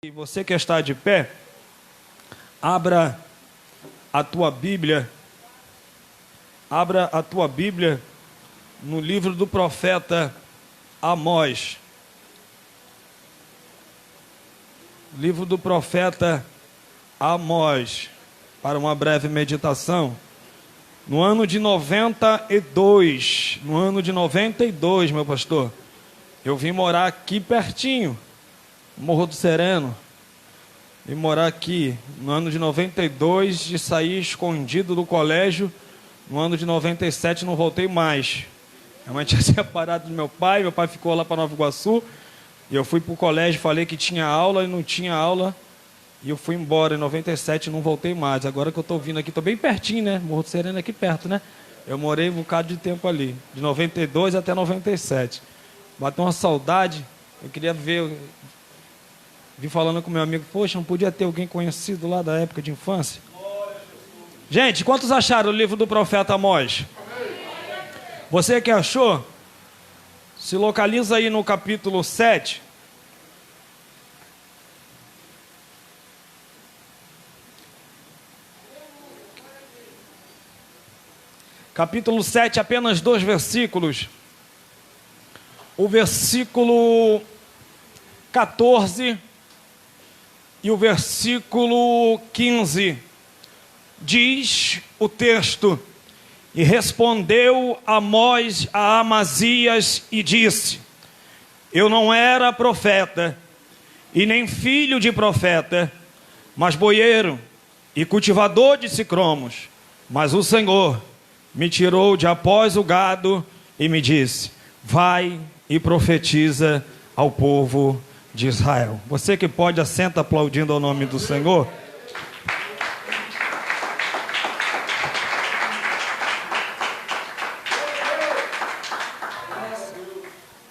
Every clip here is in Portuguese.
E você que está de pé, abra a tua Bíblia no livro do profeta Amós. Livro do profeta Amós, para uma breve meditação. No ano de 92, meu pastor, eu vim morar aqui pertinho, Morro do Sereno. Vim morar aqui no ano de 92, de sair escondido do colégio. No ano de 97 não voltei mais. Minha mãe tinha separado do meu pai ficou lá para Nova Iguaçu. E eu fui para o colégio, falei que tinha aula e não tinha aula. E eu fui embora, em 97 não voltei mais. Agora que eu estou vindo aqui, estou bem pertinho, né? Morro do Sereno é aqui perto, né? Eu morei um bocado de tempo ali, de 92 até 97. Bateu uma saudade, eu queria ver... Vi falando com meu amigo, poxa, não podia ter alguém conhecido lá da época de infância? Gente, quantos acharam o livro do profeta Amós? Você que achou, se localiza aí no capítulo 7. Capítulo 7, apenas 2 versículos. O versículo 14 e o versículo 15. Diz o texto: e respondeu Amós a Amazias e disse: eu não era profeta, e nem filho de profeta, mas boieiro e cultivador de sicromos. Mas o Senhor me tirou de após o gado e me disse: vai e profetiza ao povo de Israel. Você que pode, assenta aplaudindo ao nome do Senhor.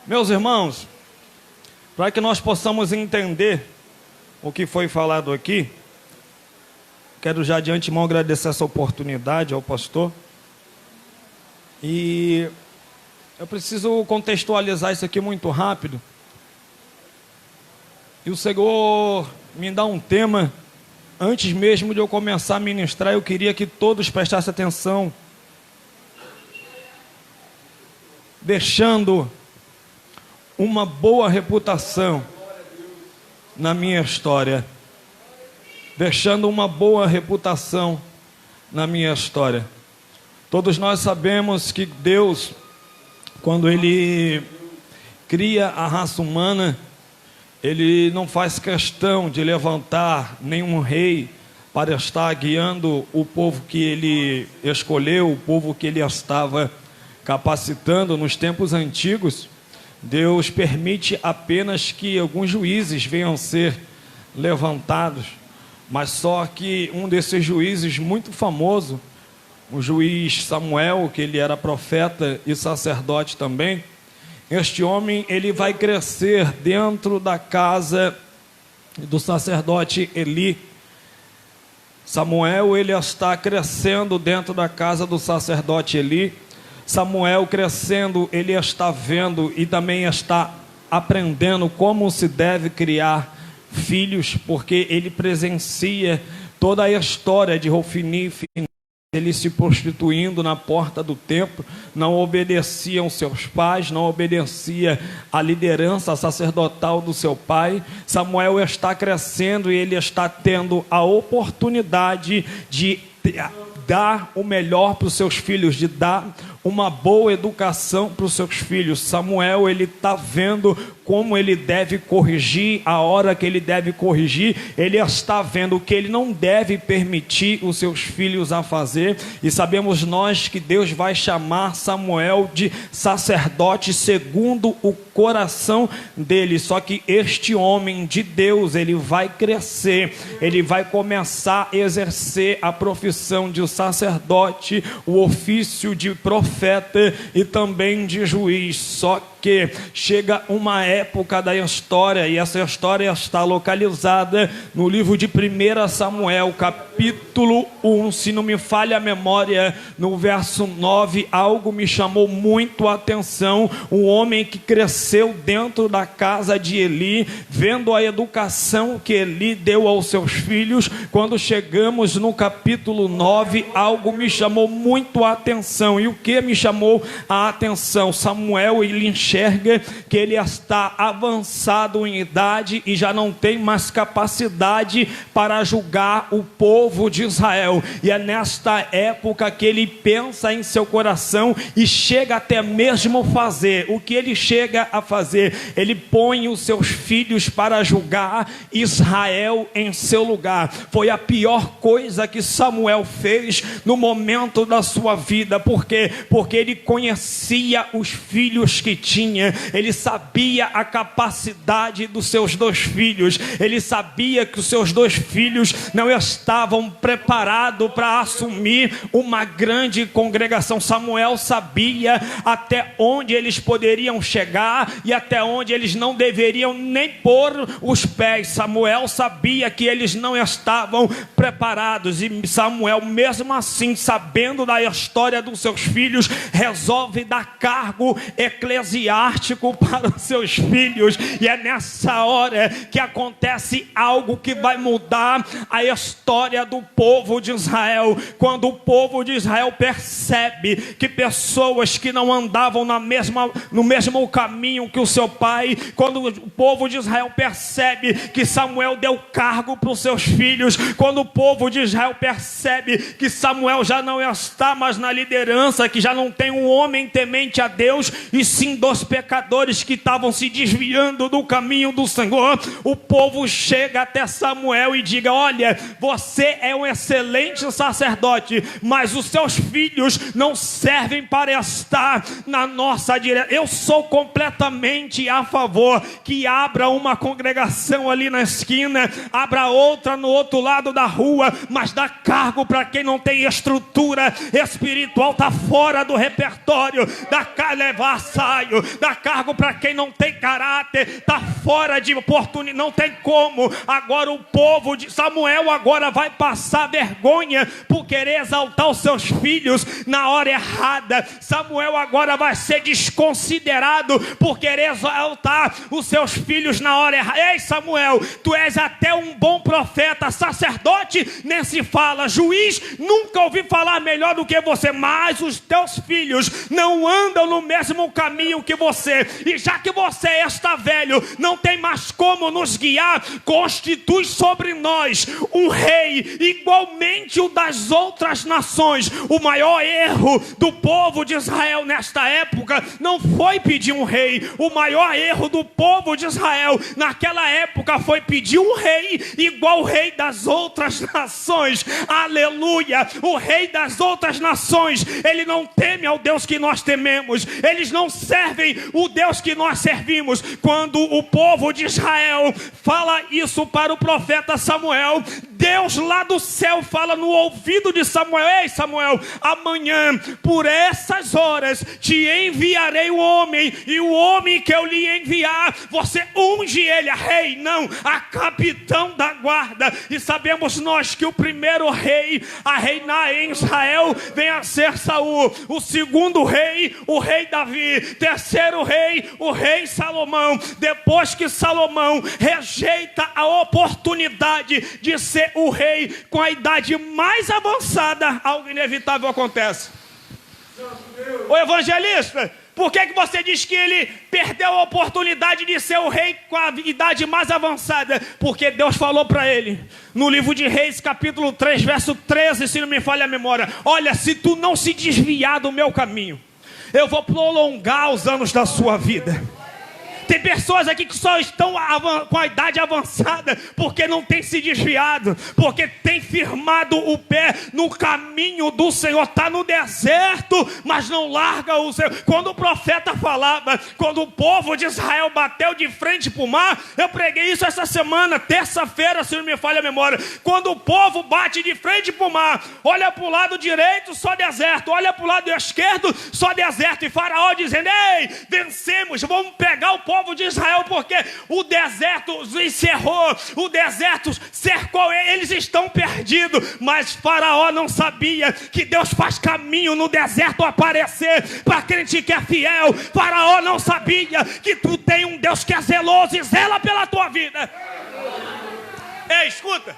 Meus irmãos, para que nós possamos entender o que foi falado aqui, quero já de antemão agradecer essa oportunidade ao pastor. E eu preciso contextualizar isso aqui muito rápido. E o Senhor me dá um tema. Antes mesmo de eu começar a ministrar, eu queria que todos prestassem atenção. Deixando uma boa reputação na minha história. Deixando uma boa reputação na minha história. Todos nós sabemos que Deus, quando Ele cria a raça humana, Ele não faz questão de levantar nenhum rei para estar guiando o povo que Ele escolheu, o povo que Ele estava capacitando nos tempos antigos. Deus permite apenas que alguns juízes venham ser levantados, mas só que um desses juízes muito famoso, o juiz Samuel, que ele era profeta e sacerdote também, este homem, ele vai crescer dentro da casa do sacerdote Eli. Samuel, ele está crescendo dentro da casa do sacerdote Eli. Samuel crescendo, ele está vendo e também está aprendendo como se deve criar filhos, porque ele presencia toda a história de Hofni e Finéias. Ele se prostituindo na porta do templo, não obedecia aos seus pais, não obedecia à liderança sacerdotal do seu pai. Samuel está crescendo e ele está tendo a oportunidade de dar o melhor para os seus filhos, de dar uma boa educação para os seus filhos. Samuel, ele está vendo como ele deve corrigir, a hora que ele deve corrigir, ele está vendo o que ele não deve permitir os seus filhos a fazer, e sabemos nós que Deus vai chamar Samuel de sacerdote segundo o coração dele. Só que este homem de Deus, ele vai crescer, ele vai começar a exercer a profissão de sacerdote, o ofício de profeta e também de juiz. Só que chega uma época da história, e essa história está localizada no livro de 1 Samuel, capítulo 1, se não me falha a memória, no verso 9, algo me chamou muito a atenção. Um homem que cresceu dentro da casa de Eli, vendo a educação que Eli deu aos seus filhos. Quando chegamos no capítulo 9, algo me chamou muito a atenção. E o que me chamou a atenção? Samuel, ele enxerga que ele está avançado em idade e já não tem mais capacidade para julgar o povo de Israel. E é nesta época que ele pensa em seu coração e chega até mesmo fazer. O que ele chega a fazer? Ele põe os seus filhos para julgar Israel em seu lugar. Foi a pior coisa que Samuel fez no momento da sua vida. Por quê? Porque ele conhecia os filhos que tinha. Ele sabia a capacidade dos seus dois filhos. Ele sabia que os seus dois filhos não estavam preparados para assumir uma grande congregação. Samuel sabia até onde eles poderiam chegar e até onde eles não deveriam nem pôr os pés. Samuel sabia que eles não estavam preparados, e Samuel, mesmo assim, sabendo da história dos seus filhos, resolve dar cargo eclesiástico para os seus filhos. E é nessa hora que acontece algo que vai mudar a história do povo de Israel. Quando o povo de Israel percebe que pessoas que não andavam no mesmo caminho que o seu pai, quando o povo de Israel percebe que Samuel deu cargo para os seus filhos, quando o povo de Israel percebe que Samuel já não está mais na liderança, que já não tem um homem temente a Deus, e sim dos pecadores que estavam se desviando do caminho do Senhor, o povo chega até Samuel e diga: olha, você é um excelente sacerdote, mas os seus filhos não servem para estar na nossa direção. Eu sou completamente a favor que abra uma congregação ali na esquina, abra outra no outro lado da rua, mas dá cargo para quem não tem estrutura espiritual, está fora do repertório, levar saio, dá cargo para quem não tem caráter, está fora de oportunidade, não tem como. Agora o povo de Samuel agora vai passar vergonha por querer exaltar os seus filhos na hora errada. Samuel agora vai ser desconsiderado por querer exaltar os seus filhos na hora errada. Ei, Samuel, tu és até um bom profeta, sacerdote nem se fala, juiz nunca ouvi falar melhor do que você, mas os teus filhos não andam no mesmo caminho que você, e já que você está velho, não tem mais como nos guiar, constitui sobre nós um rei igualmente o das outras nações. O maior erro do povo de Israel nesta época não foi pedir um rei. O maior erro do povo de Israel naquela época foi pedir um rei igual o rei das outras nações. Aleluia! O rei das outras nações, ele não teme ao Deus que nós tememos, eles não servem o Deus que nós servimos. Quando o povo de Israel fala isso para o profeta Samuel, Deus lá do céu fala no ouvido de Samuel: ei, Samuel, amanhã por essas horas te enviarei um homem, e o homem que eu lhe enviar, você unge ele a rei, não, a capitão da guarda. E sabemos nós que o primeiro rei a reinar em Israel vem a ser Saul, o segundo rei, o rei Davi, terceiro rei, o rei Salomão. Depois que Salomão rejeita a oportunidade de ser o rei com a idade mais avançada, algo inevitável acontece. Ô evangelista, por que você diz que ele perdeu a oportunidade de ser o rei com a idade mais avançada? Porque Deus falou para ele, no livro de Reis, capítulo 3, verso 13, se não me falha a memória: olha, se tu não se desviar do meu caminho, eu vou prolongar os anos da sua vida. Tem pessoas aqui que só estão com a idade avançada porque não tem se desviado, porque tem firmado o pé no caminho do Senhor. Está no deserto, mas não larga o Senhor. Quando o profeta falava, quando o povo de Israel bateu de frente para o mar, eu preguei isso essa semana, terça-feira, se não me falha a memória. Quando o povo bate de frente para o mar, olha para o lado direito, só deserto, olha para o lado esquerdo, só deserto, e Faraó dizendo: ei, vencemos, vamos pegar o povo de Israel, porque o deserto os encerrou, o deserto cercou, eles estão perdidos. Mas Faraó não sabia que Deus faz caminho no deserto aparecer para crente que é fiel. Faraó não sabia que tu tem um Deus que é zeloso e zela pela tua vida. Ei, escuta,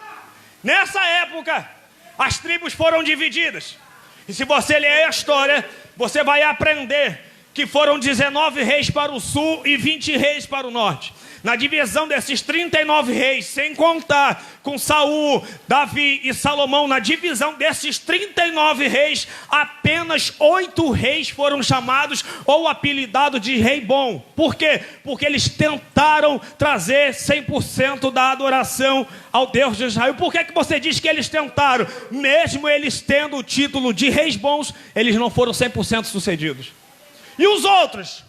nessa época as tribos foram divididas, e se você ler a história, você vai aprender que foram 19 reis para o sul e 20 reis para o norte. Na divisão desses 39 reis, sem contar com Saul, Davi e Salomão, na divisão desses 39 reis, apenas 8 reis foram chamados ou apelidados de rei bom. Por quê? Porque eles tentaram trazer 100% da adoração ao Deus de Israel. Por que você diz que eles tentaram? Mesmo eles tendo o título de reis bons, eles não foram 100% sucedidos. E os outros?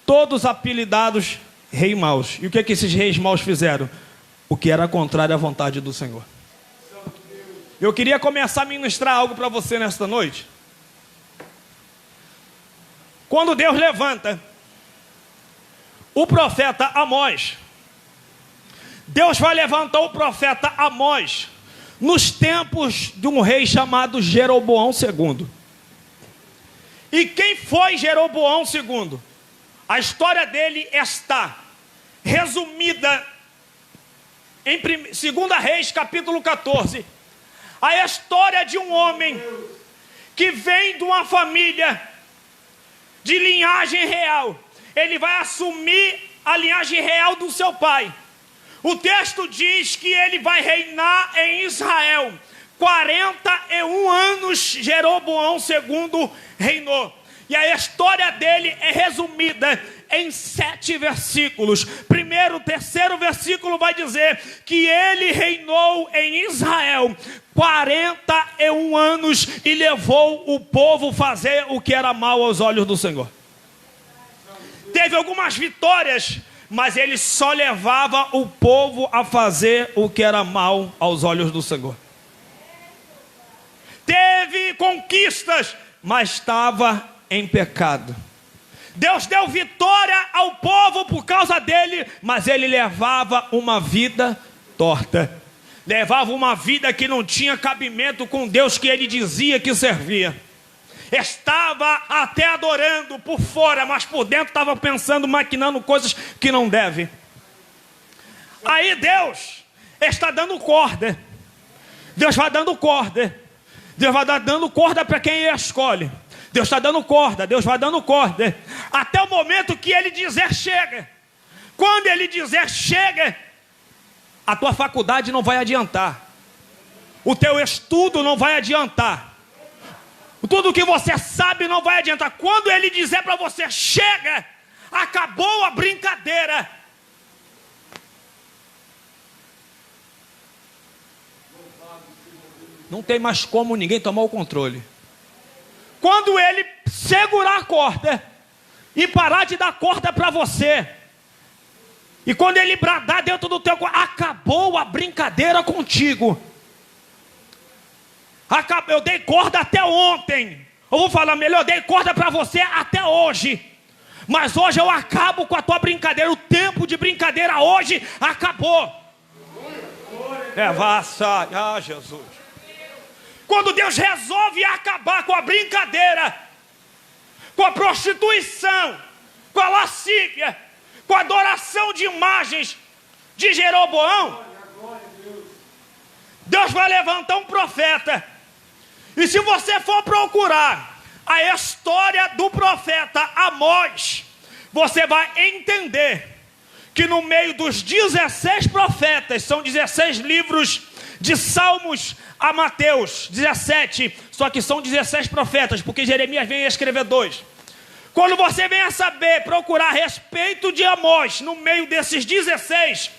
Todos apelidados reis maus. E o que esses reis maus fizeram? O que era contrário à vontade do Senhor. Eu queria começar a ministrar algo para você nesta noite. Quando Deus levanta o profeta Amós, Deus vai levantar o profeta Amós nos tempos de um rei chamado Jeroboão II. E quem foi Jeroboão II? A história dele está resumida em 2 Reis, capítulo 14. A história de um homem que vem de uma família de linhagem real. Ele vai assumir a linhagem real do seu pai. O texto diz que ele vai reinar em Israel. 41 anos Jeroboão II reinou. E a história dele é resumida em 7 versículos. Primeiro, o terceiro versículo vai dizer que ele reinou em Israel 41 anos e levou o povo a fazer o que era mal aos olhos do Senhor. Teve algumas vitórias, mas ele só levava o povo a fazer o que era mal aos olhos do Senhor. Teve conquistas, mas estava em pecado. Deus deu vitória ao povo por causa dele, mas ele levava uma vida torta. Levava uma vida que não tinha cabimento com Deus que ele dizia que servia. Estava até adorando por fora, mas por dentro estava pensando, maquinando coisas que não deve. Aí Deus está dando corda. Deus vai dando corda. Deus vai dando corda para quem ele escolhe. Deus está dando corda, Deus vai dando corda, até o momento que ele dizer chega. Quando ele dizer chega, a tua faculdade não vai adiantar, o teu estudo não vai adiantar, tudo que você sabe não vai adiantar. Quando ele dizer para você chega, acabou a brincadeira. Não tem mais como ninguém tomar o controle. Quando ele segurar a corda e parar de dar corda para você, e quando ele bradar dentro do teu corpo, acabou a brincadeira contigo. Eu dei corda até ontem. Eu vou falar melhor, eu dei corda para você até hoje. Mas hoje eu acabo com a tua brincadeira. O tempo de brincadeira hoje acabou. Jesus. Quando Deus resolve acabar com a brincadeira, com a prostituição, com a lascívia, com a adoração de imagens de Jeroboão, Deus vai levantar um profeta. E se você for procurar a história do profeta Amós, você vai entender que no meio dos 16 profetas, são 16 livros de Salmos a Mateus, 17, só que são 16 profetas, porque Jeremias vem a escrever 2. Quando você vem a saber, procurar a respeito de Amós, no meio desses 16,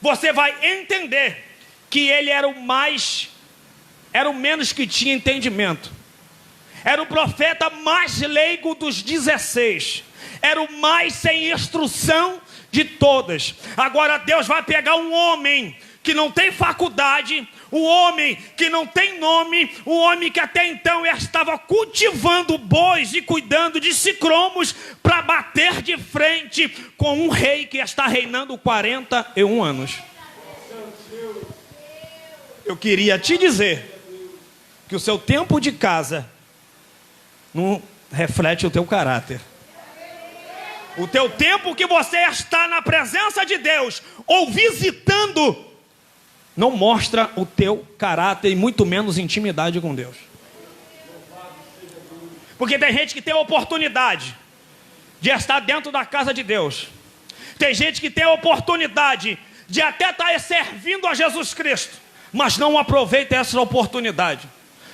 você vai entender que ele era o menos que tinha entendimento. Era o profeta mais leigo dos 16. Era o mais sem instrução de todas. Agora Deus vai pegar um homem que não tem faculdade, o homem que não tem nome, o homem que até então estava cultivando bois e cuidando de sicromos para bater de frente com um rei que está reinando 41 anos. Eu queria te dizer que o seu tempo de casa não reflete o teu caráter. O teu tempo que você está na presença de Deus ou visitando não mostra o teu caráter e muito menos intimidade com Deus. Porque tem gente que tem a oportunidade de estar dentro da casa de Deus. Tem gente que tem a oportunidade de até estar servindo a Jesus Cristo, mas não aproveita essa oportunidade.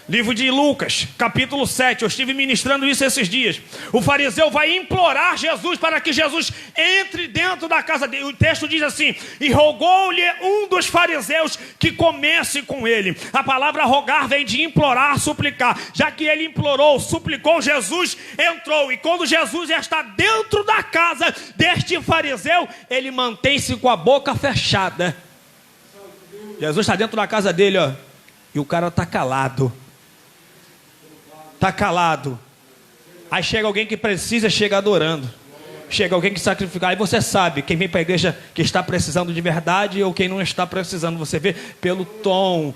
Livro de Lucas, capítulo 7, eu estive ministrando isso esses dias. O fariseu vai implorar Jesus para que Jesus entre dentro da casa dele. O texto diz assim: e rogou-lhe um dos fariseus que comesse com ele. A palavra rogar vem de implorar, suplicar. Já que ele implorou, suplicou, Jesus entrou. E quando Jesus está dentro da casa deste fariseu, ele mantém-se com a boca fechada. Jesus está dentro da casa dele, ó, e o cara está calado. Está calado. Aí chega alguém que precisa, chega adorando. Chega alguém que sacrifica. Aí você sabe quem vem para a igreja que está precisando de verdade ou quem não está precisando. Você vê pelo tom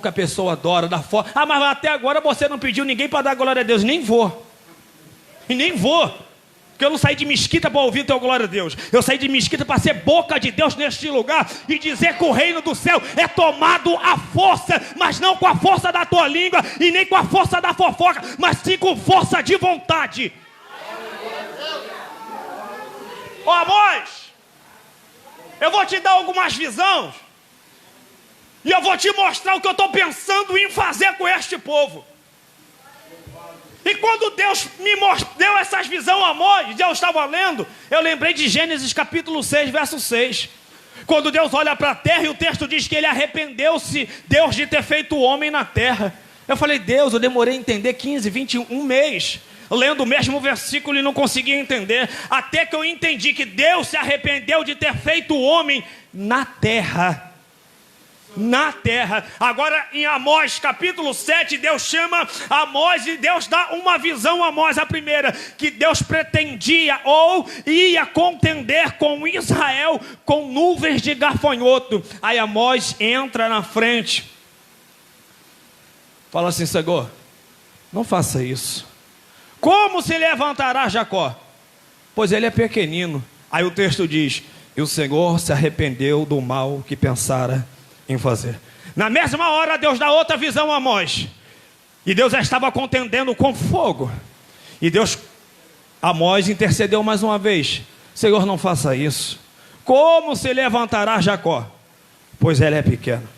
que a pessoa adora, da forma. Ah, mas até agora você não pediu ninguém para dar glória a Deus. Nem vou. E nem vou. Porque eu não saí de mesquita para ouvir teu glória a Deus. Eu saí de mesquita para ser boca de Deus neste lugar e dizer que o reino do céu é tomado à força, mas não com a força da tua língua e nem com a força da fofoca, mas sim com força de vontade. Ó, Amós, eu vou te dar algumas visões e eu vou te mostrar o que eu estou pensando em fazer com este povo. E quando Deus me deu essas visões, Amós, eu estava lendo, eu lembrei de Gênesis capítulo 6, verso 6. Quando Deus olha para a terra e o texto diz que ele arrependeu-se, Deus, de ter feito o homem na terra. Eu falei, Deus, eu demorei a entender 15, 21, um mês, lendo o mesmo versículo e não conseguia entender. Até que eu entendi que Deus se arrependeu de ter feito o homem na terra. Na terra. Agora em Amós capítulo 7, Deus chama Amós e Deus dá uma visão a Amós. A primeira, que Deus pretendia ou ia contender com Israel com nuvens de gafanhoto. Aí Amós entra na frente, fala assim: Senhor, não faça isso. Como se levantará Jacó? Pois ele é pequenino. Aí o texto diz: e o Senhor se arrependeu do mal que pensara em fazer. Na mesma hora Deus dá outra visão a Amós. E Deus já estava contendendo com fogo. E Amós intercedeu mais uma vez: Senhor, não faça isso. Como se levantará Jacó? Pois ele é pequeno.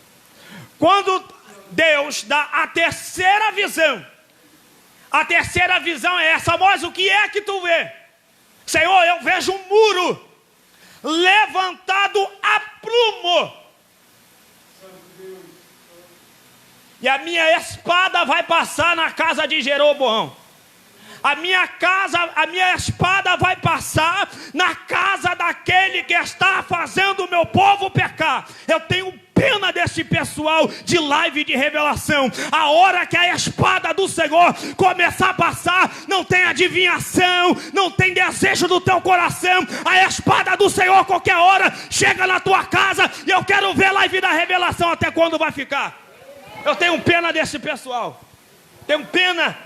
Quando Deus dá a terceira visão é essa: Amós, o que é que tu vê? Senhor, eu vejo um muro levantado a prumo. E a minha espada vai passar na casa de Jeroboão. A minha espada vai passar na casa daquele que está fazendo o meu povo pecar. Eu tenho pena desse pessoal de live de revelação. A hora que a espada do Senhor começar a passar, não tem adivinhação, não tem desejo do teu coração. A espada do Senhor qualquer hora chega na tua casa e eu quero ver live da revelação. Até quando vai ficar? Eu tenho pena desse pessoal. Tenho pena.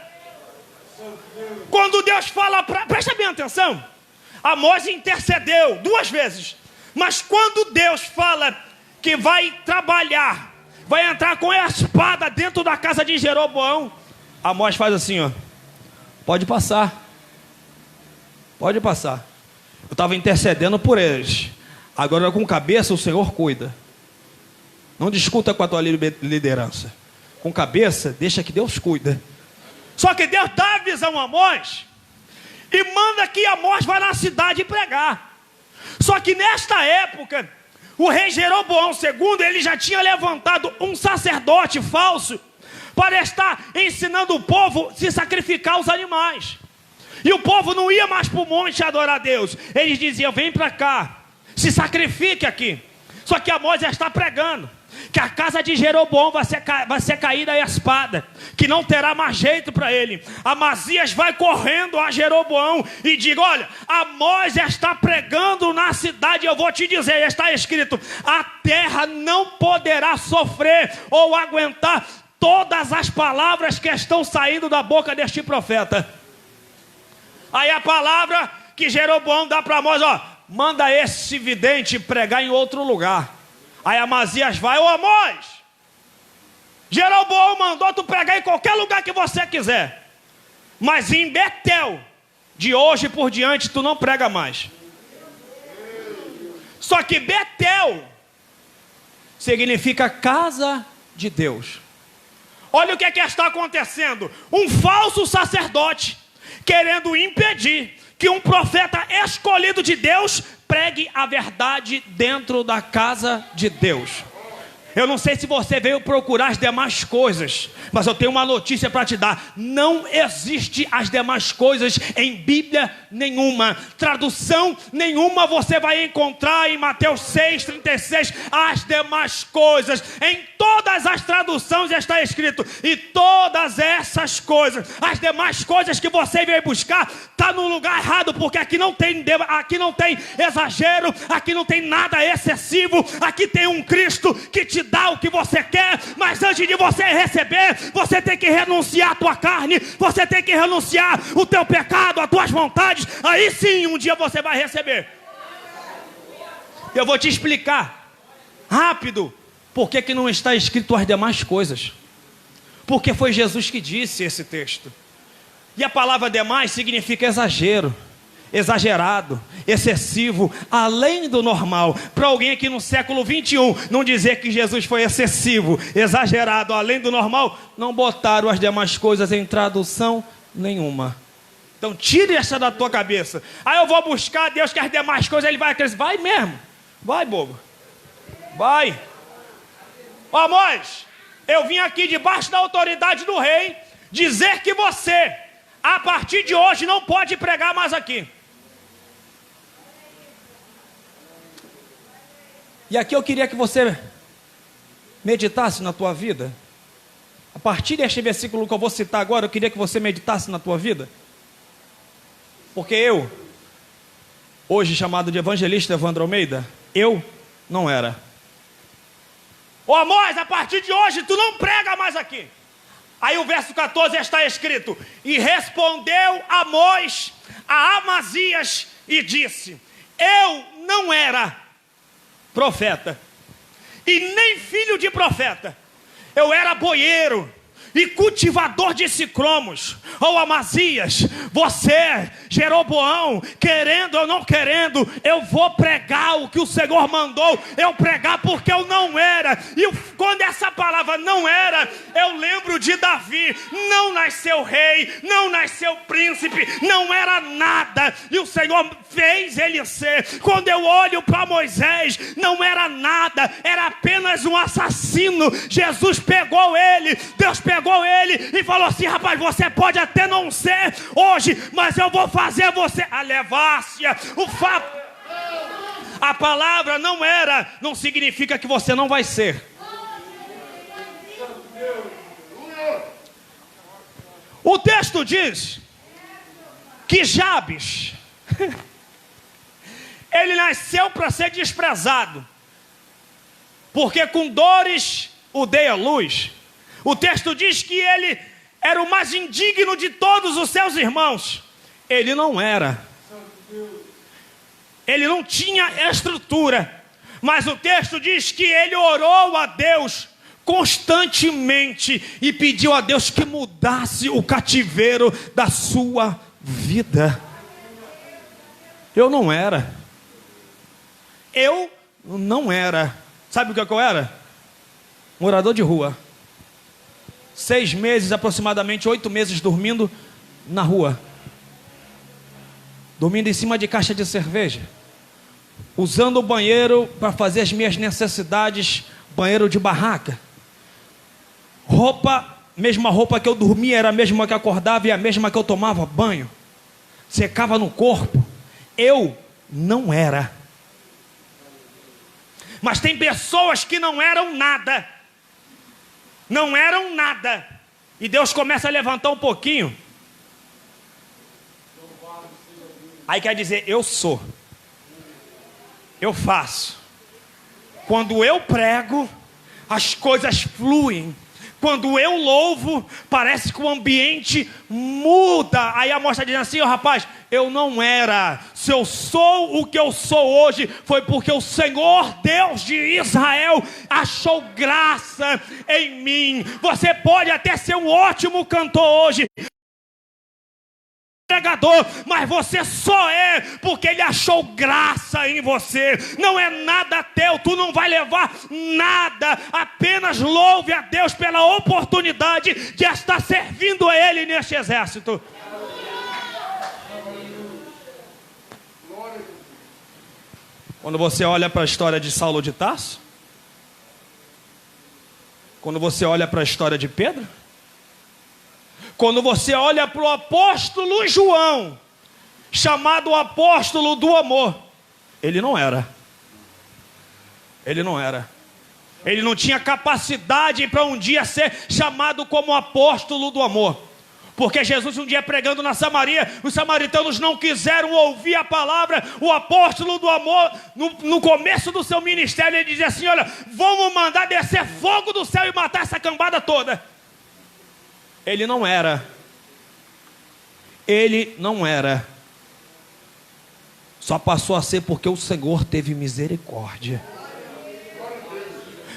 Quando Deus fala, presta bem atenção, Amós intercedeu 2 vezes. Mas quando Deus fala que vai trabalhar, vai entrar com a espada dentro da casa de Jeroboão, Amós faz assim, ó: pode passar. Pode passar. Eu estava intercedendo por eles. Agora com cabeça o Senhor cuida. Não discuta com a tua liderança. Com cabeça, deixa que Deus cuida. Só que Deus dá a visão a Amós. e manda que Amós vá na cidade pregar. Só que nesta época, o rei Jeroboão II, ele já tinha levantado um sacerdote falso para estar ensinando o povo a se sacrificar os animais. E o povo não ia mais para o monte adorar a Deus. Eles diziam: vem para cá, se sacrifique aqui. Só que Amós já está pregando que a casa de Jeroboão vai ser caída à espada, que não terá mais jeito para ele. Amazias vai correndo a Jeroboão e diz: olha, Amós está pregando na cidade. Eu vou te dizer, está escrito: a terra não poderá sofrer ou aguentar todas as palavras que estão saindo da boca deste profeta. Aí a palavra que Jeroboão dá para Amós: ó, manda esse vidente pregar em outro lugar. Aí Amazias vai: ô Amós, Jeroboão mandou tu pregar em qualquer lugar que você quiser, mas em Betel, de hoje por diante, tu não prega mais. Só que Betel significa casa de Deus. Olha o que está acontecendo. Um falso sacerdote querendo impedir que um profeta escolhido de Deus pregue a verdade dentro da casa de Deus. Eu não sei se você veio procurar as demais coisas, mas eu tenho uma notícia para te dar: não existe as demais coisas em Bíblia nenhuma, tradução nenhuma você vai encontrar em Mateus 6,36, as demais coisas. Em todas as traduções está escrito: e todas essas coisas, as demais coisas que você veio buscar, está no lugar errado, porque aqui não tem exagero, aqui não tem nada excessivo, aqui tem um Cristo que te dá o que você quer, mas antes de você receber, você tem que renunciar a tua carne, você tem que renunciar o teu pecado, as tuas vontades. Aí sim, um dia você vai receber. Eu vou te explicar rápido por que não está escrito as demais coisas. Porque foi Jesus que disse esse texto. E a palavra demais significa exagero, exagerado, excessivo, além do normal. Para alguém aqui no século 21 não dizer que Jesus foi excessivo, exagerado, além do normal, não botaram as demais coisas em tradução nenhuma. Então tire essa da tua cabeça. Aí eu vou buscar a Deus que as demais coisas ele vai acrescentar. Vai mesmo, vai, bobo, vai. Ó Amós, eu vim aqui debaixo da autoridade do rei dizer que você, a partir de hoje, não pode pregar mais aqui. E aqui eu queria que você meditasse na tua vida. A partir deste versículo que eu vou citar agora, eu queria que você meditasse na tua vida. Porque eu, hoje chamado de evangelista Evandro Almeida, eu não era. Ô Amós, a partir de hoje tu não prega mais aqui. Aí o verso 14 está escrito: e respondeu Amós a Amazias e disse: eu não era profeta, e nem filho de profeta. Eu era boieiro e cultivador de sicromos. Ou Amazias, você, Jeroboão, querendo ou não querendo, eu vou pregar o que o Senhor mandou eu pregar, porque eu não era. E quando essa palavra não era, eu lembro de Davi. Não nasceu rei, não nasceu príncipe, não era nada, e o Senhor fez ele ser. Quando eu olho para Moisés, não era nada, era apenas um assassino. Jesus pegou ele, Deus pegou ele e falou assim: rapaz, você pode até não ser hoje, mas eu vou fazer você a levácia, o fato. A palavra não era, não significa que você não vai ser. O texto diz que Jabes ele nasceu para ser desprezado, porque com dores o dei à luz. O texto diz que ele era o mais indigno de todos os seus irmãos. Ele não era. Ele não tinha estrutura. Mas o texto diz que ele orou a Deus constantemente e pediu a Deus que mudasse o cativeiro da sua vida. Eu não era. Eu não era. Sabe o que eu era? Morador de rua. 6 meses, aproximadamente 8 meses dormindo na rua. dormindo em cima de caixa de cerveja, usando o banheiro para fazer as minhas necessidades, banheiro de barraca. Roupa, mesma roupa que eu dormia era a mesma que acordava e a mesma que eu tomava banho. Secava no corpo. Eu não era. Mas tem pessoas que não eram nada. Não eram nada. E Deus começa a levantar um pouquinho. Aí quer dizer, eu sou. Eu faço. Quando eu prego, as coisas fluem. Quando eu louvo, parece que o ambiente muda. Aí a moça está dizendo assim, rapaz, eu não era. Se eu sou o que eu sou hoje, foi porque o Senhor Deus de Israel achou graça em mim. Você pode até ser um ótimo cantor hoje, pregador, mas você só é porque Ele achou graça em você. Não é nada teu, tu não vai levar nada. Apenas louve a Deus pela oportunidade de estar servindo a Ele neste exército. Quando você olha para a história de Saulo de Tarso, quando você olha para a história de Pedro, quando você olha para o apóstolo João, chamado apóstolo do amor, ele não era. Ele não era. Ele não tinha capacidade para um dia ser chamado como apóstolo do amor. Porque Jesus um dia pregando na Samaria, os samaritanos não quiseram ouvir a palavra. O apóstolo do amor, no começo do seu ministério, ele dizia assim, olha, vamos mandar descer fogo do céu e matar essa cambada toda. Ele não era. Ele não era. Só passou a ser porque o Senhor teve misericórdia.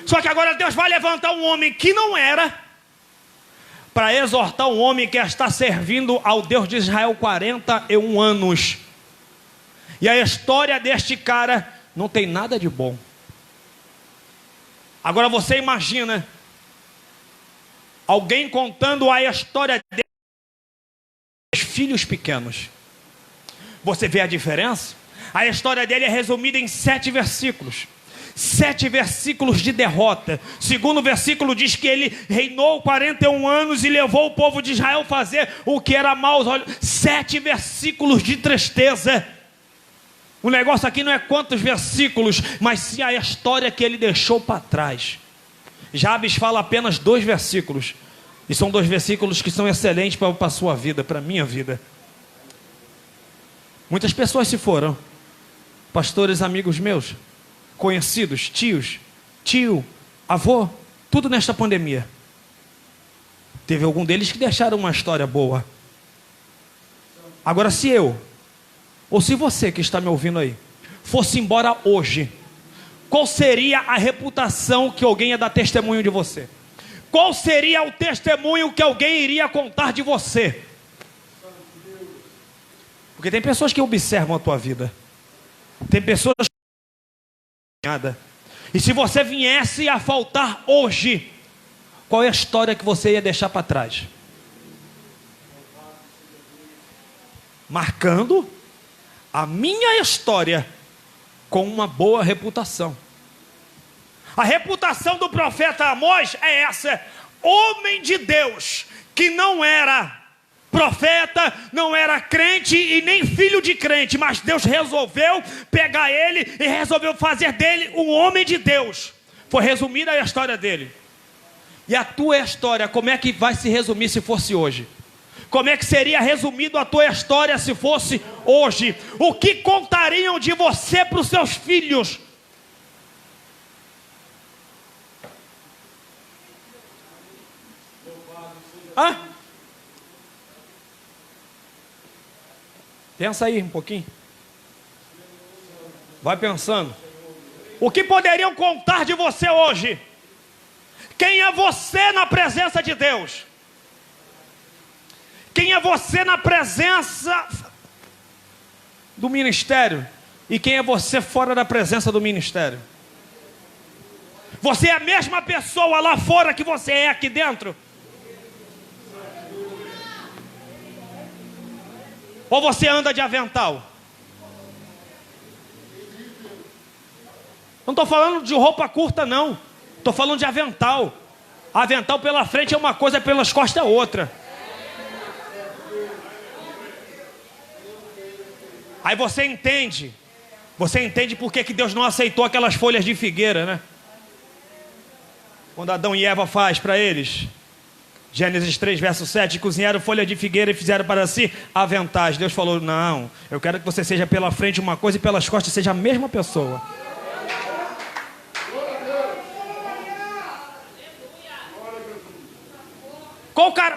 Só que agora Deus vai levantar um homem que não era, para exortar um homem que está servindo ao Deus de Israel 41 anos. E a história deste cara não tem nada de bom. Agora você imagina alguém contando a história dos filhos pequenos. Você vê a diferença? A história dele é resumida em 7 versículos. 7 versículos de derrota. Segundo versículo diz que ele reinou 41 anos e levou o povo de Israel a fazer o que era mal aos olhos. 7 versículos de tristeza. O negócio aqui não é quantos versículos, mas sim a história que ele deixou para trás. Jabes fala apenas 2 versículos. E são 2 versículos que são excelentes para a sua vida, para a minha vida. Muitas pessoas se foram. Pastores, amigos meus, conhecidos, tio, avô, tudo nesta pandemia. Teve algum deles que deixaram uma história boa. Agora, se eu, ou se você que está me ouvindo aí, fosse embora hoje, qual seria a reputação que alguém ia dar testemunho de você? Qual seria o testemunho que alguém iria contar de você? Porque tem pessoas que observam a tua vida. Tem pessoas que... E se você viesse a faltar hoje, qual é a história que você ia deixar para trás? Marcando a minha história com uma boa reputação. A reputação do profeta Amós é essa: homem de Deus, que não era profeta, não era crente e nem filho de crente, mas Deus resolveu pegar ele e resolveu fazer dele um homem de Deus. Foi resumida a história dele. E a tua história, como é que vai se resumir se fosse hoje? Como é que seria resumido a tua história se fosse hoje? O que contariam de você para os seus filhos? Pensa aí um pouquinho. Vai pensando. O que poderiam contar de você hoje? Quem é você na presença de Deus? Quem é você na presença do ministério? E quem é você fora da presença do ministério? Você é a mesma pessoa lá fora que você é aqui dentro? Ou você anda de avental? Não estou falando de roupa curta, não. Estou falando de avental. Avental pela frente é uma coisa, pelas costas é outra. Aí você entende por que Deus não aceitou aquelas folhas de figueira, né? Quando Adão e Eva faz para eles, Gênesis 3, verso 7, cozinharam folha de figueira e fizeram para si aventais. Deus falou, não, eu quero que você seja pela frente uma coisa e pelas costas seja a mesma pessoa.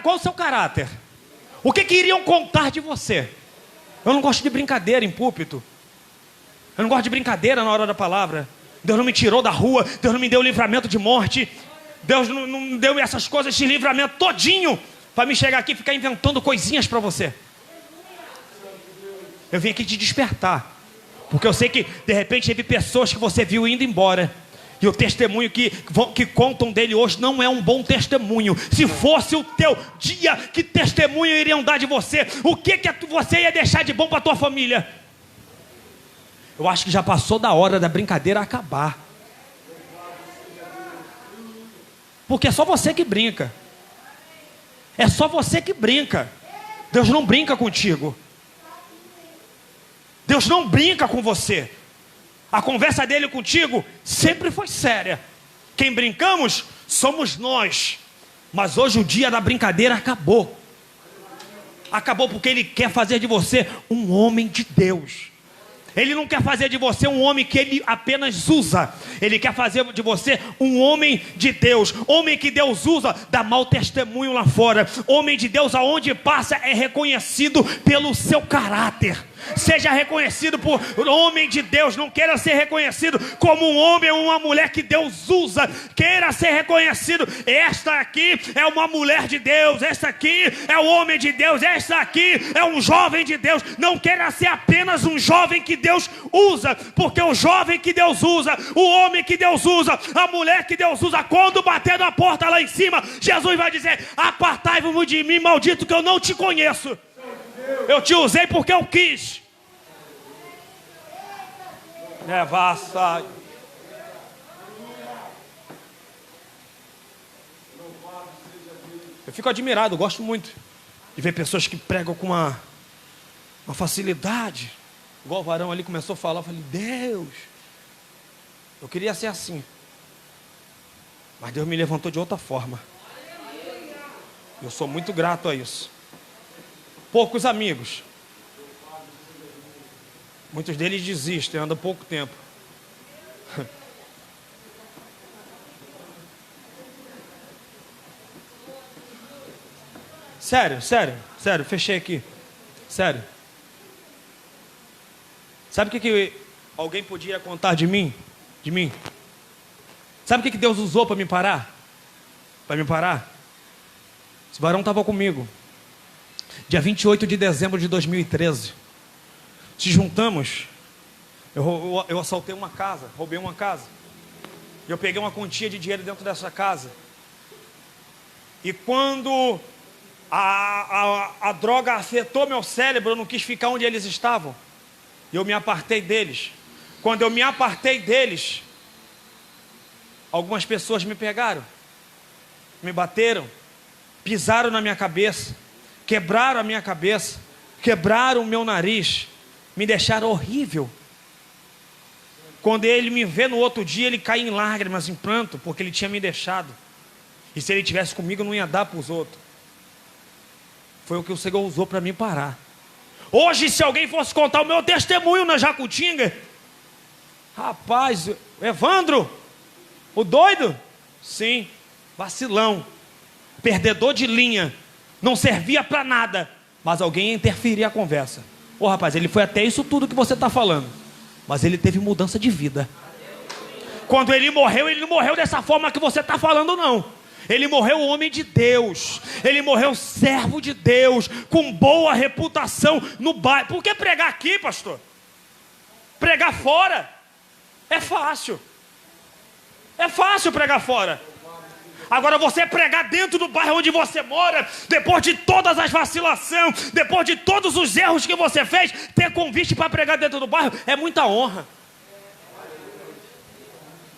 Qual o seu caráter? O que iriam contar de você? Eu não gosto de brincadeira em púlpito. Eu não gosto de brincadeira na hora da palavra. Deus não me tirou da rua. Deus não me deu livramento de morte. Deus não deu essas coisas, esse livramento todinho para me chegar aqui e ficar inventando coisinhas para você. Eu vim aqui te despertar. Porque eu sei que de repente teve pessoas que você viu indo embora. E o testemunho que contam dele hoje não é um bom testemunho. Se fosse o teu dia, que testemunho iriam dar de você? O que você ia deixar de bom para a tua família? Eu acho que já passou da hora da brincadeira acabar. Porque é só você que brinca. É só você que brinca. Deus não brinca contigo. Deus não brinca com você. A conversa dele contigo sempre foi séria. Quem brincamos somos nós. Mas hoje o dia da brincadeira acabou. Acabou porque ele quer fazer de você um homem de Deus. Ele não quer fazer de você um homem que ele apenas usa. Ele quer fazer de você um homem de Deus. Homem que Deus usa, dá mau testemunho lá fora. Homem de Deus, aonde passa, é reconhecido pelo seu caráter. Seja reconhecido por homem de Deus. Não queira ser reconhecido como um homem ou uma mulher que Deus usa. Queira ser reconhecido. Esta aqui é uma mulher de Deus. Esta aqui é o homem de Deus. Esta aqui é um jovem de Deus. Não queira ser apenas um jovem que Deus usa. Porque o jovem que Deus usa, o homem que Deus usa, a mulher que Deus usa, quando bater na porta lá em cima, Jesus vai dizer: apartai-vos de mim, maldito, que eu não te conheço. Eu te usei porque eu quis. Nevassa. Eu fico admirado, eu gosto muito de ver pessoas que pregam com uma facilidade. Igual o varão ali começou a falar, eu falei, Deus, eu queria ser assim. Mas Deus me levantou de outra forma. Eu sou muito grato a isso. Poucos amigos. Muitos deles desistem, andam pouco tempo. Sério, fechei aqui. Sério. Sabe o que alguém podia contar de mim? Sabe o que Deus usou para me parar? Esse varão estava comigo. Dia 28 de dezembro de 2013. Se juntamos. Eu assaltei uma casa, roubei uma casa. Eu peguei uma quantia de dinheiro dentro dessa casa. E quando a droga afetou meu cérebro, eu não quis ficar onde eles estavam. Eu me apartei deles. Quando eu me apartei deles, algumas pessoas me pegaram, me bateram, pisaram na minha cabeça, quebraram a minha cabeça, quebraram o meu nariz, me deixaram horrível. Quando ele me vê no outro dia, ele cai em lágrimas, em pranto, porque ele tinha me deixado. E se ele tivesse comigo, eu não ia dar para os outros. Foi o que o Senhor usou para me parar. Hoje, se alguém fosse contar o meu testemunho na Jacutinga, rapaz, Evandro, o doido? Sim, vacilão, perdedor de linha, não servia para nada, mas alguém ia interferir a conversa. Ô rapaz, ele foi até isso tudo que você está falando, mas ele teve mudança de vida. Quando ele não morreu dessa forma que você está falando, não. Ele morreu homem de Deus. Ele morreu servo de Deus, com boa reputação no bairro. Por que pregar aqui, pastor? Pregar fora é fácil. É fácil pregar fora. Agora você pregar dentro do bairro onde você mora, depois de todas as vacilações, depois de todos os erros que você fez, ter convite para pregar dentro do bairro é muita honra.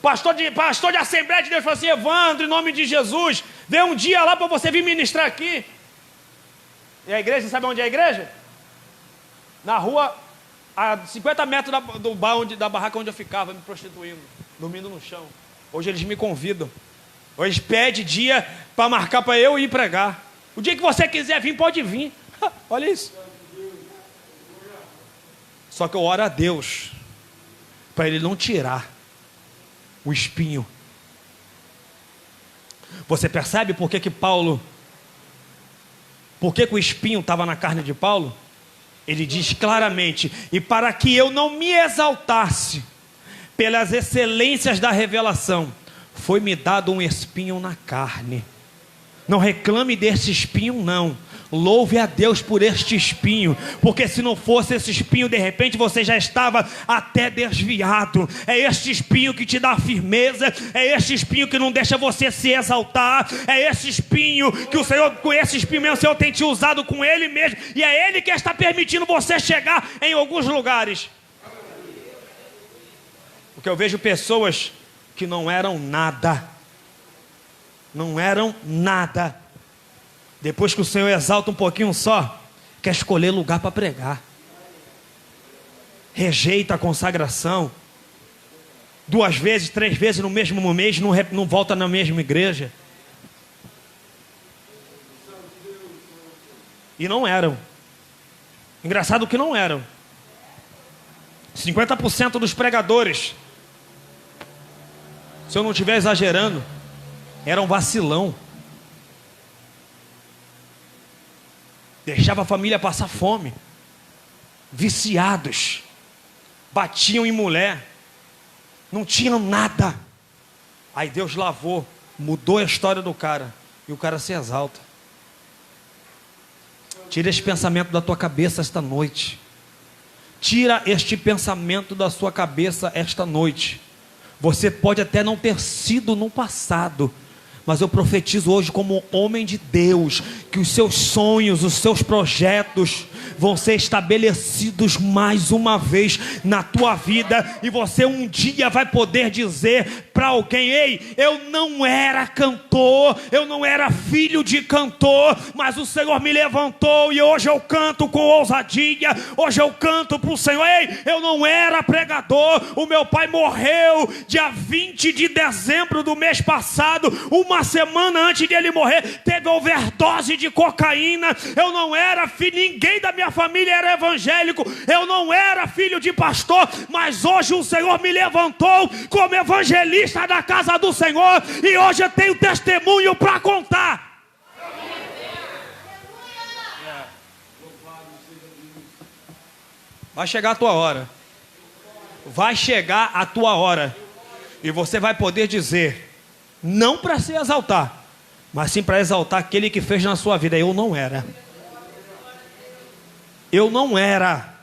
Pastor de Assembleia de Deus falou assim: Evandro, em nome de Jesus, vê um dia lá para você vir ministrar aqui. E a igreja, sabe onde é a igreja? Na rua, a 50 metros do bar da barraca onde eu ficava, me prostituindo, dormindo no chão. Hoje eles me convidam. Hoje pede dia para marcar para eu ir pregar. O dia que você quiser vir, pode vir. Olha isso. Só que eu oro a Deus para Ele não tirar o espinho. Você percebe por que Paulo, por que o espinho estava na carne de Paulo? Ele diz claramente: e para que eu não me exaltasse pelas excelências da revelação, foi-me dado um espinho na carne. Não reclame desse espinho, não. Louve a Deus por este espinho, porque se não fosse esse espinho, de repente você já estava até desviado. É este espinho que te dá firmeza, é este espinho que não deixa você se exaltar, é esse espinho que o Senhor, com esse espinho mesmo, o Senhor tem te usado com Ele mesmo, e é Ele que está permitindo você chegar em alguns lugares. Porque eu vejo pessoas que não eram nada, depois que o Senhor exalta um pouquinho só, quer escolher lugar para pregar, rejeita a consagração, 2 vezes, 3 vezes no mesmo mês, não volta na mesma igreja. E não eram. Engraçado que não eram. 50% dos pregadores, se eu não estiver exagerando, eram vacilão. Deixava a família passar fome. Viciados. Batiam em mulher. Não tinham nada. Aí Deus lavou, mudou a história do cara, e o cara se exalta. Tira esse pensamento da tua cabeça esta noite. Tira este pensamento da sua cabeça esta noite. Você pode até não ter sido no passado, mas eu profetizo hoje como homem de Deus, que os seus sonhos, os seus projetos vão ser estabelecidos mais uma vez na tua vida, e você um dia vai poder dizer para alguém: ei, eu não era cantor, eu não era filho de cantor, mas o Senhor me levantou e hoje eu canto com ousadia, hoje eu canto para o Senhor. Ei, eu não era pregador, o meu pai morreu dia 20 de dezembro do mês passado, uma semana antes de ele morrer, teve overdose de cocaína. Eu não era filho, ninguém da minha família era evangélico, eu não era filho de pastor, mas hoje o Senhor me levantou como evangelista da casa do Senhor, e hoje eu tenho testemunho para contar. Vai chegar a tua hora. Vai chegar a tua hora, e você vai poder dizer, não para se exaltar, mas sim para exaltar aquele que fez na sua vida: eu não era. Eu não era.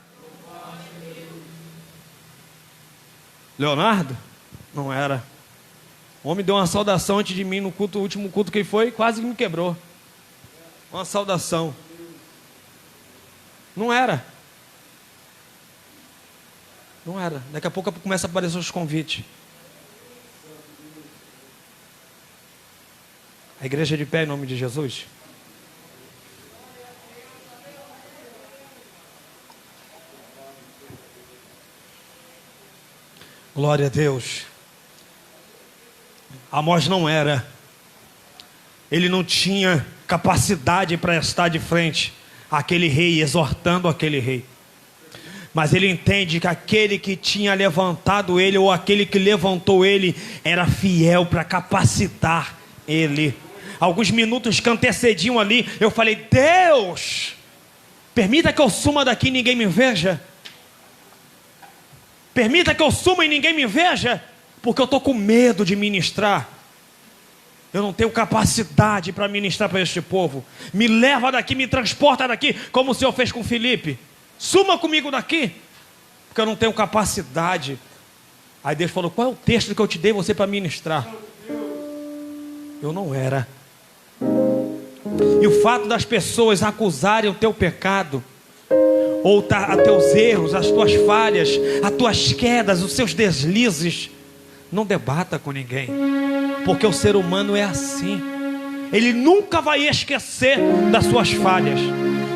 Leonardo? Não era. O homem deu uma saudação antes de mim no culto, o último culto que foi, quase me quebrou. Uma saudação. Não era. Não era. Daqui a pouco começa a aparecer os convites. A igreja de pé em nome de Jesus. Glória a Deus. Amós não era. Ele não tinha capacidade para estar de frente àquele rei, exortando aquele rei. Mas ele entende que aquele que tinha levantado ele, ou aquele que levantou ele, era fiel para capacitar ele. Alguns minutos que antecediam ali, eu falei: Deus, permita que eu suma daqui e ninguém me veja. Permita que eu suma e ninguém me veja, porque eu estou com medo de ministrar. Eu não tenho capacidade para ministrar para este povo. Me leva daqui, me transporta daqui, como o Senhor fez com Filipe. Suma comigo daqui, porque eu não tenho capacidade. Aí Deus falou: qual é o texto que eu te dei você para ministrar? eu não era. E o fato das pessoas acusarem o teu pecado, ou os teus erros, as tuas falhas, as tuas quedas, os seus deslizes, não debata com ninguém, porque o ser humano é assim. Ele nunca vai esquecer das suas falhas.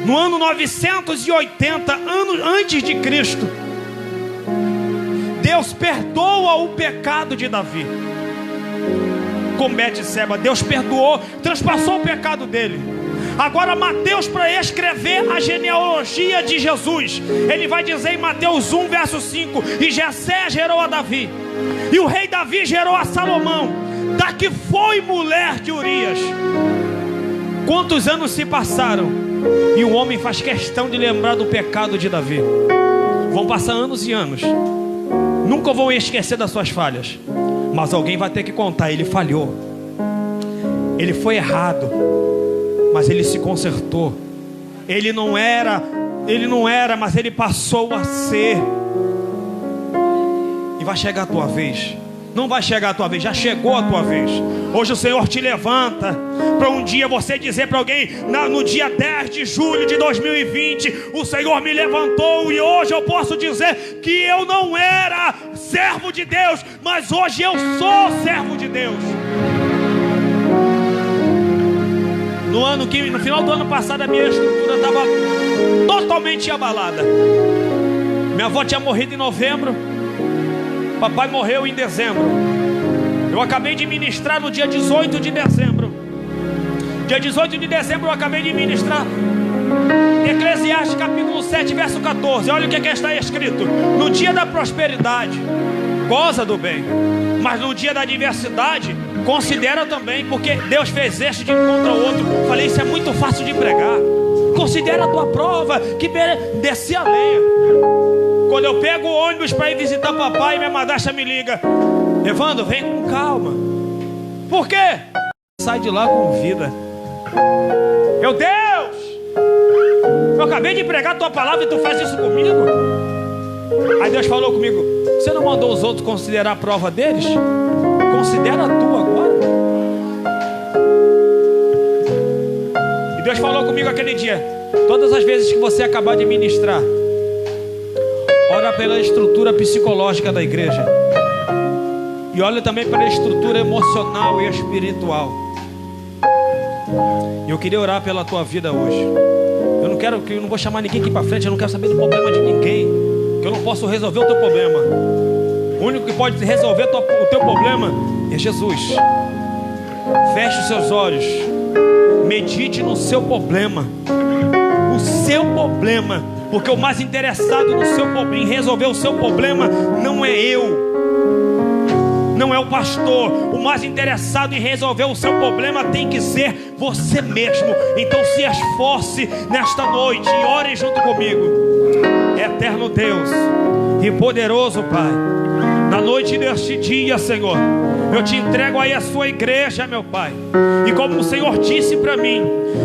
No ano 980, anos antes de Cristo, Deus perdoa o pecado de Davi. Com Betseba, Deus perdoou, transpassou o pecado dele. Agora Mateus, para escrever a genealogia de Jesus, ele vai dizer em Mateus 1, verso 5: e Jessé gerou a Davi, e o rei Davi gerou a Salomão, da que foi mulher de Urias. Quantos anos se passaram, e o homem faz questão de lembrar do pecado de Davi? Vão passar anos e anos, nunca vão esquecer das suas falhas, mas alguém vai ter que contar: ele falhou, ele foi errado, mas ele se consertou. Ele não era, mas ele passou a ser. E vai chegar a tua vez. Não vai chegar a tua vez, já chegou a tua vez. Hoje o Senhor te levanta para um dia você dizer para alguém: no dia 10 de julho de 2020, o Senhor me levantou, e hoje eu posso dizer que eu não era servo de Deus, mas hoje eu sou servo de Deus. No final do ano passado, a minha estrutura estava totalmente abalada. Minha avó tinha morrido em novembro, papai morreu em dezembro. Eu acabei de ministrar no dia 18 de dezembro. Dia 18 de dezembro eu acabei de ministrar Eclesiastes capítulo 7, verso 14. Olha o que está escrito: no dia da prosperidade, goza do bem, mas no dia da adversidade, considera também, porque Deus fez este de encontro ao outro. Falei, isso é muito fácil de pregar. Considera a tua prova, que desci a lenha. Quando eu pego o ônibus para ir visitar papai, minha madrasta me liga: Evandro, vem com calma. Por quê? Sai de lá com vida. Meu Deus, eu acabei de pregar a tua palavra e tu faz isso comigo? Aí Deus falou comigo: você não mandou os outros considerar a prova deles? Considera a tua agora. E Deus falou comigo aquele dia: todas as vezes que você acabar de ministrar, ora pela estrutura psicológica da igreja, e olha também pela estrutura emocional e espiritual. E eu queria orar pela tua vida hoje. Eu não vou chamar ninguém aqui para frente. Eu não quero saber do problema de ninguém, que eu não posso resolver o teu problema. O único que pode resolver o teu problema é Jesus. Feche os seus olhos, medite no seu problema. O seu problema, porque o mais interessado em resolver o seu problema não é eu, não é o pastor. O mais interessado em resolver o seu problema tem que ser você mesmo. Então se esforce nesta noite e ore junto comigo. Eterno Deus e poderoso Pai, na noite deste dia, Senhor, eu te entrego aí a sua igreja, meu Pai. E como o Senhor disse para mim,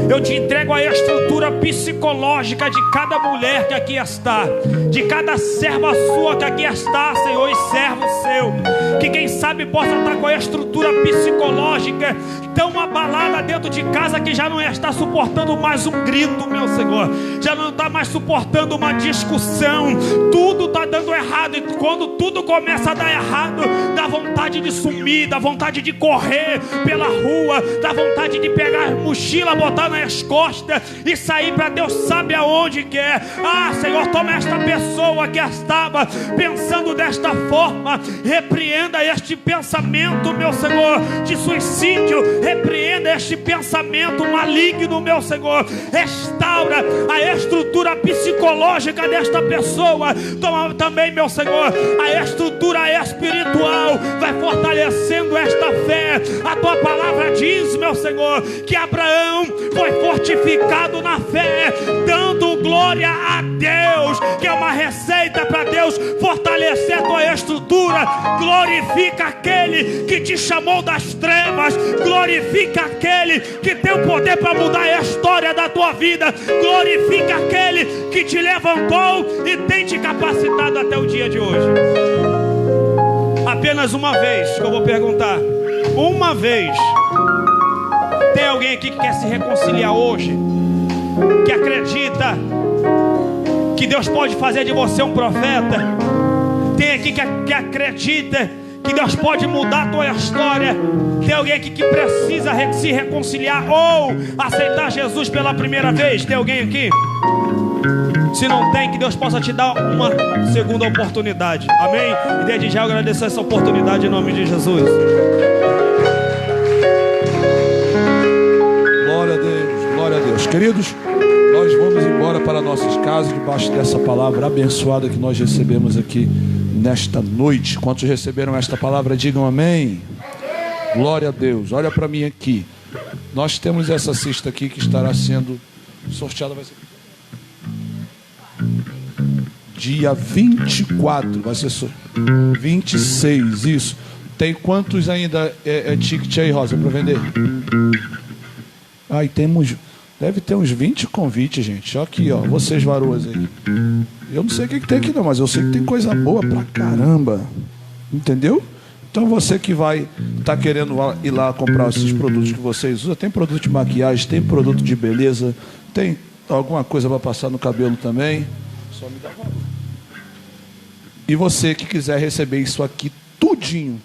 eu te entrego aí a estrutura psicológica de cada mulher que aqui está, de cada serva sua que aqui está, Senhor, e servo seu, que quem sabe possa estar com a estrutura psicológica tão abalada dentro de casa que já não está suportando mais um grito, meu Senhor, já não está mais suportando uma discussão. Tudo está dando errado, e quando tudo começa a dar errado, dá vontade de sumir, dá vontade de correr pela rua, dá vontade de pegar a mochila, botar nas costas e sair para Deus sabe aonde quer. Ah, Senhor, toma esta pessoa que estava pensando desta forma, repreenda este pensamento, meu Senhor, de suicídio, repreenda este pensamento maligno, meu Senhor, restaura a estrutura psicológica desta pessoa. Toma também, meu Senhor, a estrutura espiritual, vai fortalecendo esta fé. A tua palavra diz, meu Senhor, que Abraão foi fortificado na fé, dando glória a Deus, que é uma receita para Deus fortalecer a tua estrutura. Glorifica aquele que te chamou das trevas, glorifica aquele que tem o poder para mudar a história da tua vida, glorifica aquele que te levantou e tem te capacitado até o dia de hoje. Apenas uma vez que eu vou perguntar, uma vez, alguém aqui que quer se reconciliar hoje? Que acredita que Deus pode fazer de você um profeta? Tem aqui que acredita que Deus pode mudar a tua história? Tem alguém aqui que precisa se reconciliar ou aceitar Jesus pela primeira vez? Tem alguém aqui? Se não tem, que Deus possa te dar uma segunda oportunidade. Amém? E desde já eu agradeço essa oportunidade em nome de Jesus. Glória a Deus, glória a Deus. Queridos, nós vamos embora para nossas casas debaixo dessa palavra abençoada que nós recebemos aqui nesta noite. Quantos receberam esta palavra, digam amém. Glória a Deus. Olha para mim aqui. Nós temos essa cesta aqui que estará sendo sorteada. Vai ser dia 24. Vai ser 26, isso. Tem quantos ainda ticket aí, Rosa, para vender? Aí temos... Deve ter uns 20 convites, gente. Olha aqui, ó. Vocês varoas aí. Eu não sei o que tem aqui não, mas eu sei que tem coisa boa pra caramba. Entendeu? Então você que vai estar querendo ir lá comprar esses produtos que vocês usam, tem produto de maquiagem, tem produto de beleza, tem alguma coisa para passar no cabelo também. Só me dá valor. E você que quiser receber isso aqui tudinho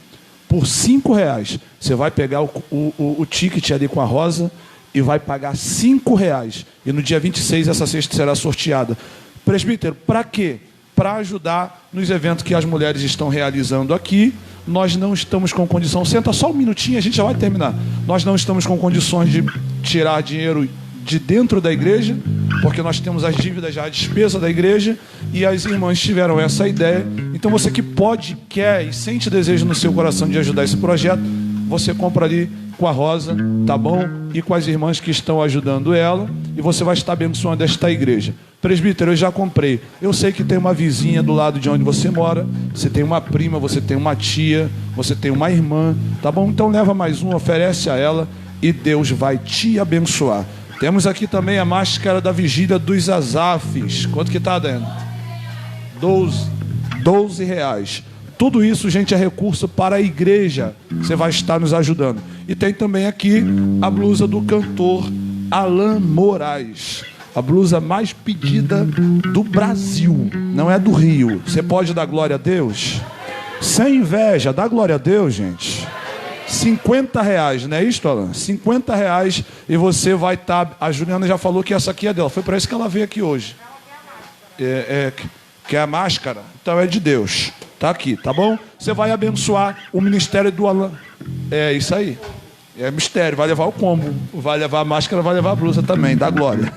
por R$5, você vai pegar o ticket ali com a Rosa e vai pagar R$5. E no dia 26 essa cesta será sorteada. Presbítero, para quê? Para ajudar nos eventos que as mulheres estão realizando aqui. Nós não estamos com condição... Senta só um minutinho, a gente já vai terminar. Nós não estamos com condições de tirar dinheiro de dentro da igreja, porque nós temos as dívidas já, a despesa da igreja, e as irmãs tiveram essa ideia. Então você que pode, quer e sente desejo no seu coração de ajudar esse projeto, você compra ali com a Rosa, tá bom? E com as irmãs que estão ajudando ela, e você vai estar abençoando esta igreja. Presbítero, eu já comprei. Eu sei que tem uma vizinha do lado de onde você mora, você tem uma prima, você tem uma tia, você tem uma irmã, tá bom? Então leva mais um, oferece a ela e Deus vai te abençoar. Temos aqui também a máscara da vigília dos Azafes. Quanto que está dentro? 12 reais. Tudo isso, gente, é recurso para a igreja. Você vai estar nos ajudando. E tem também aqui a blusa do cantor Alan Moraes. A blusa mais pedida do Brasil. Não é do Rio. Você pode dar glória a Deus? Sem inveja, dá glória a Deus, gente. 50 reais, não é isso, Alan? 50 reais e você vai estar... A Juliana já falou que essa aqui é dela. Foi para isso que ela veio aqui hoje. Que é a máscara. Então é de Deus. Tá aqui, tá bom? Você vai abençoar o ministério do Alan. É isso aí. É mistério. Vai levar o combo. Vai levar a máscara, vai levar a blusa também. Dá glória.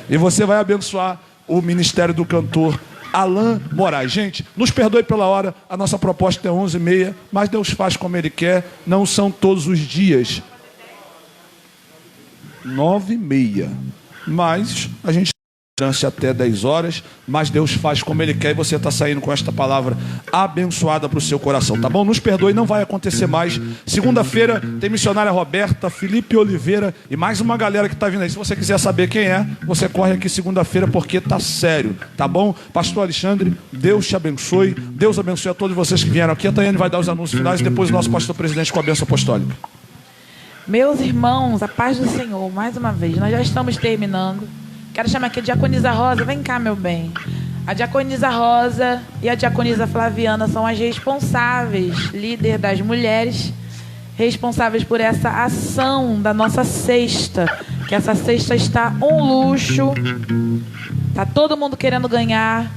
E você vai abençoar o ministério do cantor Alan Moraes. Gente, nos perdoe pela hora, a nossa proposta é 11h30, mas Deus faz como Ele quer, não são todos os dias. 9h30, mas a gente chance até 10 horas, mas Deus faz como Ele quer e você está saindo com esta palavra abençoada para o seu coração, tá bom? Nos perdoe, não vai acontecer mais. Segunda-feira tem missionária Roberta, Felipe Oliveira e mais uma galera que está vindo aí. Se você quiser saber quem é, você corre aqui segunda-feira porque tá sério, tá bom? Pastor Alexandre, Deus te abençoe, Deus abençoe a todos vocês que vieram aqui. A Tayane vai dar os anúncios finais e depois o nosso pastor presidente com a bênção apostólica. Meus irmãos, a paz do Senhor, mais uma vez, nós já estamos terminando. Quero chamar aqui a Diaconisa Rosa. Vem cá, meu bem. A Diaconisa Rosa e a Diaconisa Flaviana são as responsáveis, líder das mulheres, responsáveis por essa ação da nossa cesta. Que essa cesta está um luxo. Tá todo mundo querendo ganhar.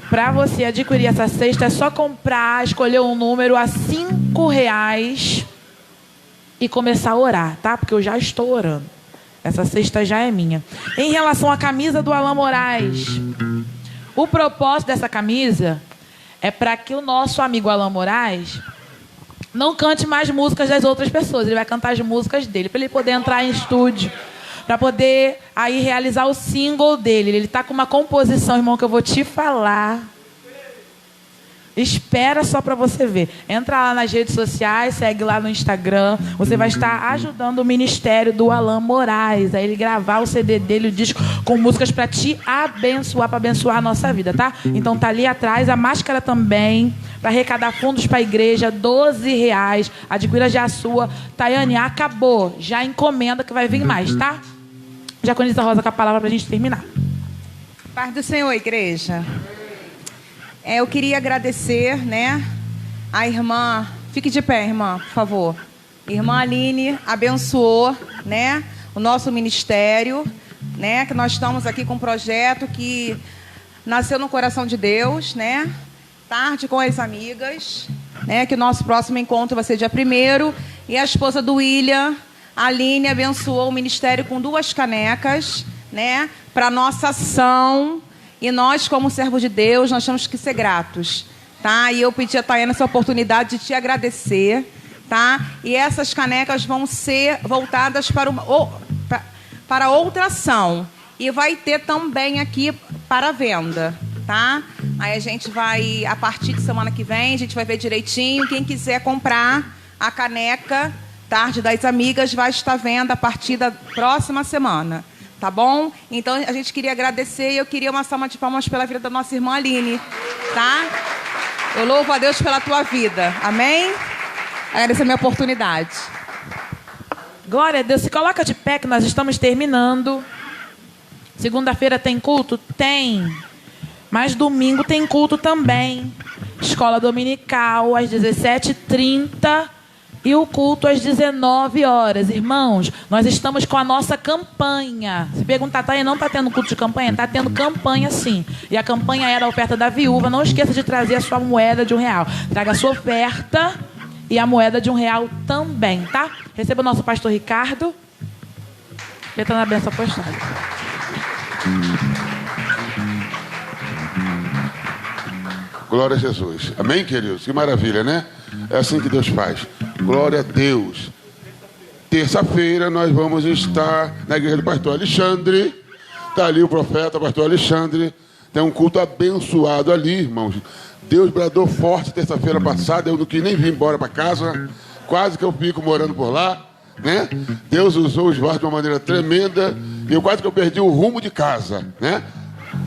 Para você adquirir essa cesta, é só comprar, escolher um número a R$5 e começar a orar, tá? Porque eu já estou orando. Essa cesta já é minha. Em relação à camisa do Alan Moraes, o propósito dessa camisa é para que o nosso amigo Alan Moraes não cante mais músicas das outras pessoas. Ele vai cantar as músicas dele, para ele poder entrar em estúdio, para poder aí realizar o single dele. Ele está com uma composição, irmão, que eu vou te falar. Espera só para você ver. Entra lá nas redes sociais, segue lá no Instagram. Você vai estar ajudando o ministério do Alan Moraes a ele gravar o CD dele, o disco, com músicas para te abençoar, para abençoar a nossa vida, tá? Então tá ali atrás, a máscara também, para arrecadar fundos para a igreja, R$12. Adquira já a sua. Tayane, acabou. Já encomenda que vai vir mais, tá? Diaconisa Rosa com a palavra para a gente terminar. Paz do Senhor, igreja. Eu queria agradecer, né, a irmã, fique de pé, irmã, por favor. Irmã Aline abençoou, né, o nosso ministério, né, que nós estamos aqui com um projeto que nasceu no coração de Deus, né, tarde com as amigas, né, que o nosso próximo encontro vai ser dia 1º, e a esposa do William, a Aline, abençoou o ministério com 2 canecas, né, para nossa ação. E nós, como servos de Deus, nós temos que ser gratos, tá? E eu pedi a Tayane essa oportunidade de te agradecer, tá? E essas canecas vão ser voltadas para outra ação. E vai ter também aqui para venda, tá? Aí a gente vai, a partir de semana que vem, a gente vai ver direitinho. Quem quiser comprar a caneca Tarde das Amigas vai estar à venda a partir da próxima semana. Tá bom? Então, a gente queria agradecer e eu queria uma salva de palmas pela vida da nossa irmã Aline, tá? Eu louvo a Deus pela tua vida. Amém? Agradeço a minha oportunidade. Glória a Deus. Se coloca de pé que nós estamos terminando. Segunda-feira tem culto? Tem. Mas domingo tem culto também. Escola dominical às 17h30. E o culto às 19 horas. Irmãos, nós estamos com a nossa campanha. Se perguntar, tá aí, não está tendo culto de campanha? Está tendo campanha, sim. E a campanha era a oferta da viúva. Não esqueça de trazer a sua moeda de R$1. Traga a sua oferta e a moeda de R$1 também, tá? Receba o nosso pastor Ricardo. Letra na bênção apostólica. Glória a Jesus. Amém, queridos? Que maravilha, né? É assim que Deus faz. Glória a Deus. Terça-feira nós vamos estar na igreja do pastor Alexandre. Está ali o profeta, pastor Alexandre. Tem um culto abençoado ali, irmãos. Deus bradou forte terça-feira passada. Eu não quis nem vir embora para casa. Quase que eu fico morando por lá, né? Deus usou os vasos de uma maneira tremenda. E eu quase que eu perdi o rumo de casa, né?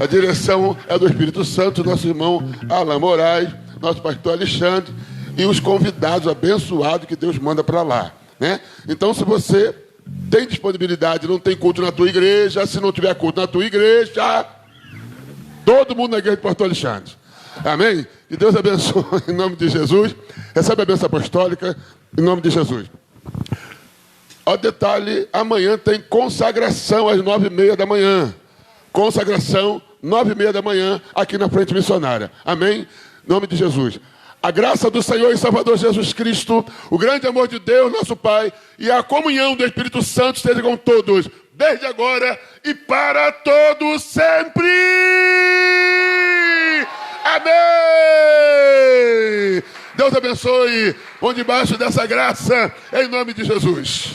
A direção é do Espírito Santo, nosso irmão Alan Moraes, nosso pastor Alexandre e os convidados abençoados que Deus manda para lá, né? Então, se você tem disponibilidade, não tem culto na tua igreja, se não tiver culto na tua igreja, todo mundo na igreja do pastor Alexandre. Amém? Que Deus abençoe em nome de Jesus. Recebe a bênção apostólica em nome de Jesus. Ó, detalhe, amanhã tem consagração às 9h30 da manhã. Consagração, 9h30 da manhã, aqui na frente missionária. Amém? Em nome de Jesus. A graça do Senhor e Salvador Jesus Cristo, o grande amor de Deus, nosso Pai, e a comunhão do Espírito Santo esteja com todos, desde agora e para todos sempre. Amém! Deus abençoe. Vão debaixo dessa graça, em nome de Jesus.